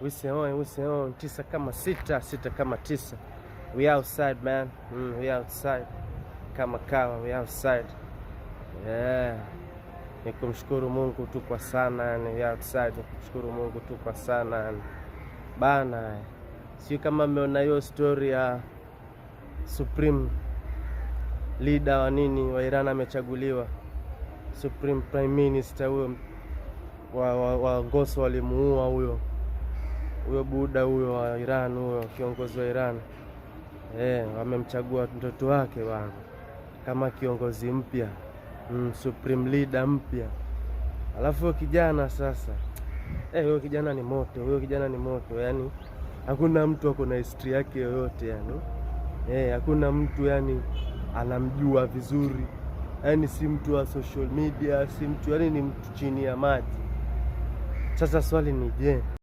we say on 9 kama 6 kama 9. We outside man. We outside. Kama kawa we outside. Yeah. Nikumshukuru Mungu tu kwa sana yani, we outside. Nikumshukuru Mungu tu kwa sana yani. Bana. Sio kama mmeona hiyo story ya Supreme leader wa nini wa Iran amechaguliwa. Supreme Prime Minister huyo wa Ngoso walimuua huyo buda huyo wa Iran, huyo kiongozi wa Iran. Wamemchagua mtoto wake bwana kama kiongozi mpya, supreme leader mpya. Alafu huyo kijana sasa, huyo kijana ni moto, yani hakuna mtu ako na history yake yoyote yani. Hakuna mtu yani anamjua vizuri. Yani si mtu wa social media, si mtu yani, ni mtu chini ya maji. Sasa swali ni je,